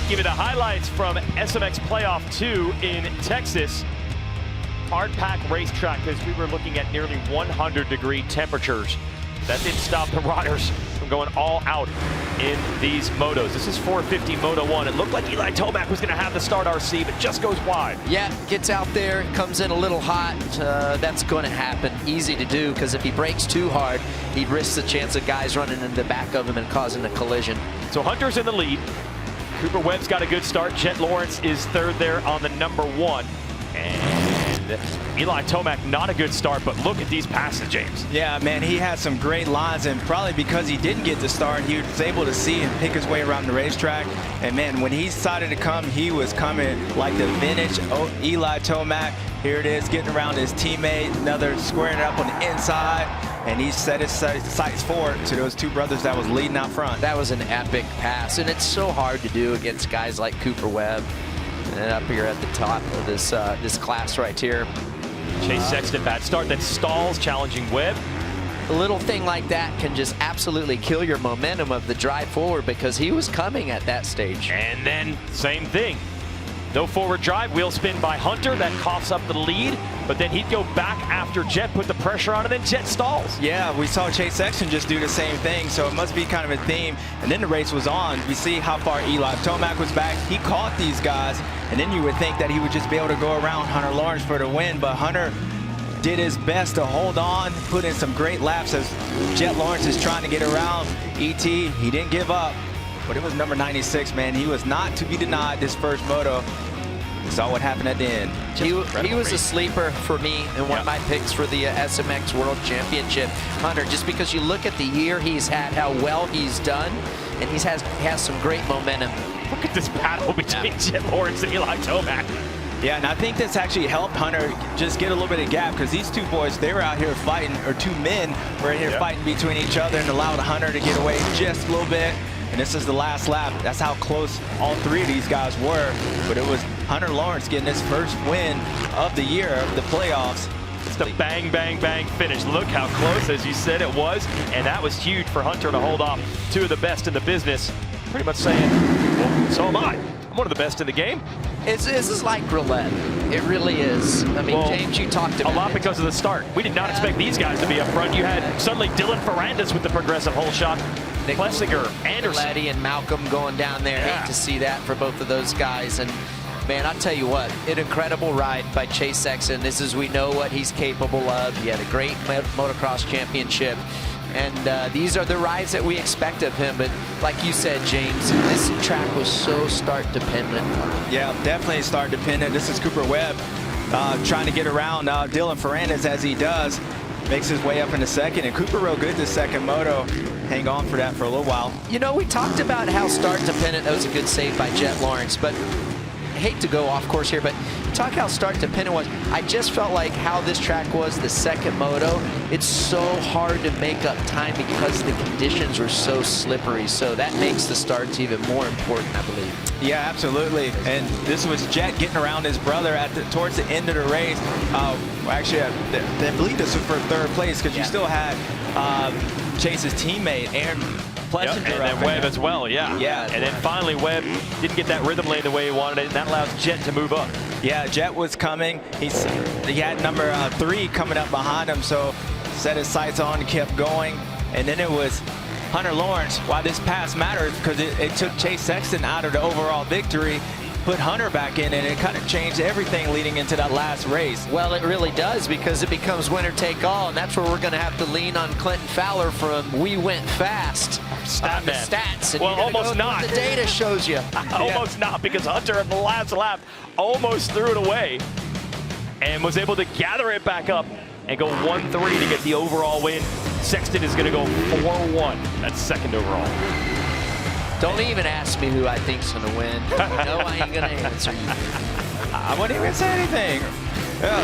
Give you the highlights from SMX Playoff 2 in Texas. Hard pack racetrack as we were looking at nearly 100-degree temperatures. That didn't stop the riders from going all out in these motos. This is 450 Moto 1. It looked like Eli Tomac was going to have the start RC, but just goes wide. Yeah, gets out there, comes in a little hot. That's going to happen. Easy to do, because if he brakes too hard, he'd risk the chance of guys running in the back of him and causing a collision. So Hunter's in the lead. Cooper Webb's got a good start. Jet Lawrence is third there on the number 1. And Eli Tomac, not a good start, but look at these passes, James. Yeah, man, he had some great lines, and probably because he didn't get the start, he was able to see and pick his way around the racetrack. And man, when he decided to come, he was coming like the vintage Eli Tomac. Here it is, getting around his teammate, another squaring it up on the inside, and he set his sights forward to those two brothers that was leading out front. That was an epic pass, and it's so hard to do against guys like Cooper Webb. And up here at the top of this this class right here. Chase Sexton, bad start, then stalls, challenging Webb. A little thing like that can just absolutely kill your momentum of the drive forward, because he was coming at that stage. And then same thing. No forward drive, wheel spin by Hunter, that coughs up the lead, but then he'd go back after Jet, put the pressure on, and then Jet stalls. Yeah, we saw Chase Sexton just do the same thing, so it must be kind of a theme. And then the race was on. We see how far Eli Tomac was back. He caught these guys, and then you would think that he would just be able to go around Hunter Lawrence for the win, but Hunter did his best to hold on, put in some great laps as Jet Lawrence is trying to get around ET. He didn't give up. But it was number 96, man. He was not to be denied this first moto. We saw what happened at the end. He was a sleeper for me and one of my picks for the SMX World Championship. Hunter, just because you look at the year he's had, how well he's done, and he has some great momentum. Look at this battle between Jet Lawrence and Eli Tomac. Yeah, and I think this actually helped Hunter just get a little bit of gap, because these two boys, they were out here fighting, or two men were out here fighting between each other, and allowed Hunter to get away just a little bit. And this is the last lap. That's how close all three of these guys were. But it was Hunter Lawrence getting his first win of the year of the playoffs. It's the bang, bang, bang finish. Look how close, as you said, it was. And that was huge for Hunter to hold off two of the best in the business. Pretty much saying, well, so am I. I'm one of the best in the game. This is like roulette. It really is. I mean, well, James, you talked about a lot because of the start. We did not expect these guys to be up front. You had suddenly Dylan Ferrandis with the progressive hole shot. Plessinger, Anderson. Letty and Malcolm going down there. Yeah. Hate to see that for both of those guys. And man, I'll tell you what, an incredible ride by Chase Sexton. This is, we know what he's capable of. He had a great motocross championship. And these are the rides that we expect of him. But like you said, James, this track was so start dependent. Yeah, definitely start dependent. This is Cooper Webb trying to get around Dylan Ferrandis as he does. Makes his way up in the second, and Cooper real good this second moto. Hang on for that for a little while. You know, we talked about how start dependent. That was a good save by Jet Lawrence, but I hate to go off course here, but talk how start dependent was. I just felt like how this track was the second moto. It's so hard to make up time because the conditions were so slippery. So that makes the starts even more important, I believe. Yeah, absolutely. And this was Jet getting around his brother at towards the end of the race. Actually, I believe this was for third place, because you still had Chase's teammate, Aaron Plessinger. And then Webb as well, yeah. And then finally Webb didn't get that rhythm lane the way he wanted it, and that allows Jet to move up. Yeah, Jet was coming. He had number 3 coming up behind him, so set his sights on, kept going. And then it was Hunter Lawrence. Why this pass matters, because it took Chase Sexton out of the overall victory, put Hunter back in, and it kind of changed everything leading into that last race. Well, it really does, because it becomes winner take all, and that's where we're going to have to lean on Clinton Fowler from We Went Fast. Stat the stats. And well, almost not. The data shows you. Almost not, because Hunter at the last lap almost threw it away and was able to gather it back up and go 1-3 to get the overall win. Sexton is going to go 4-1. That's second overall. Don't even ask me who I think's going to win. No, I ain't going to answer you. I wouldn't even say anything.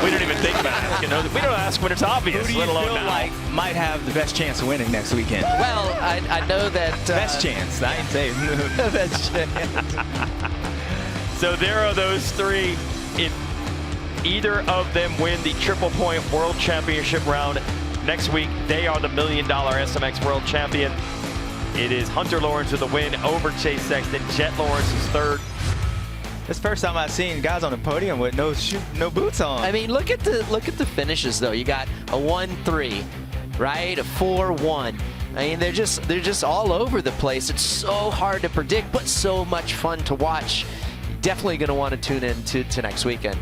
We don't even think about it. You know, we don't ask when it's obvious, Who do you let alone feel now. like might have the best chance of winning next weekend? Well, I know that... best chance. I ain't saying. Best chance. So there are those three. If either of them win the Triple Point World Championship round next week, they are the $1 million SMX World Champion. It is Hunter Lawrence with the win over Chase Sexton. Jet Lawrence is third. It's the first time I've seen guys on the podium with no boots on. I mean, look at the finishes though. You got a 1-3, right? A 4-1. I mean, they're just all over the place. It's so hard to predict, but so much fun to watch. Definitely going to want to tune in to next weekend.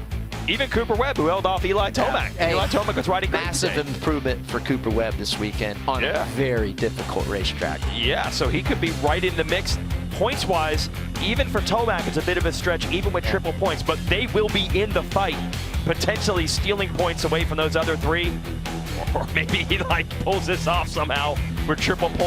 Even Cooper Webb, who held off Eli Tomac. Hey, Eli Tomac was riding great massive today. improvement for Cooper Webb this weekend on a very difficult racetrack. Yeah, so he could be right in the mix points-wise. Even for Tomac, it's a bit of a stretch, even with triple points, but they will be in the fight, potentially stealing points away from those other three. Or maybe he pulls this off somehow for triple points.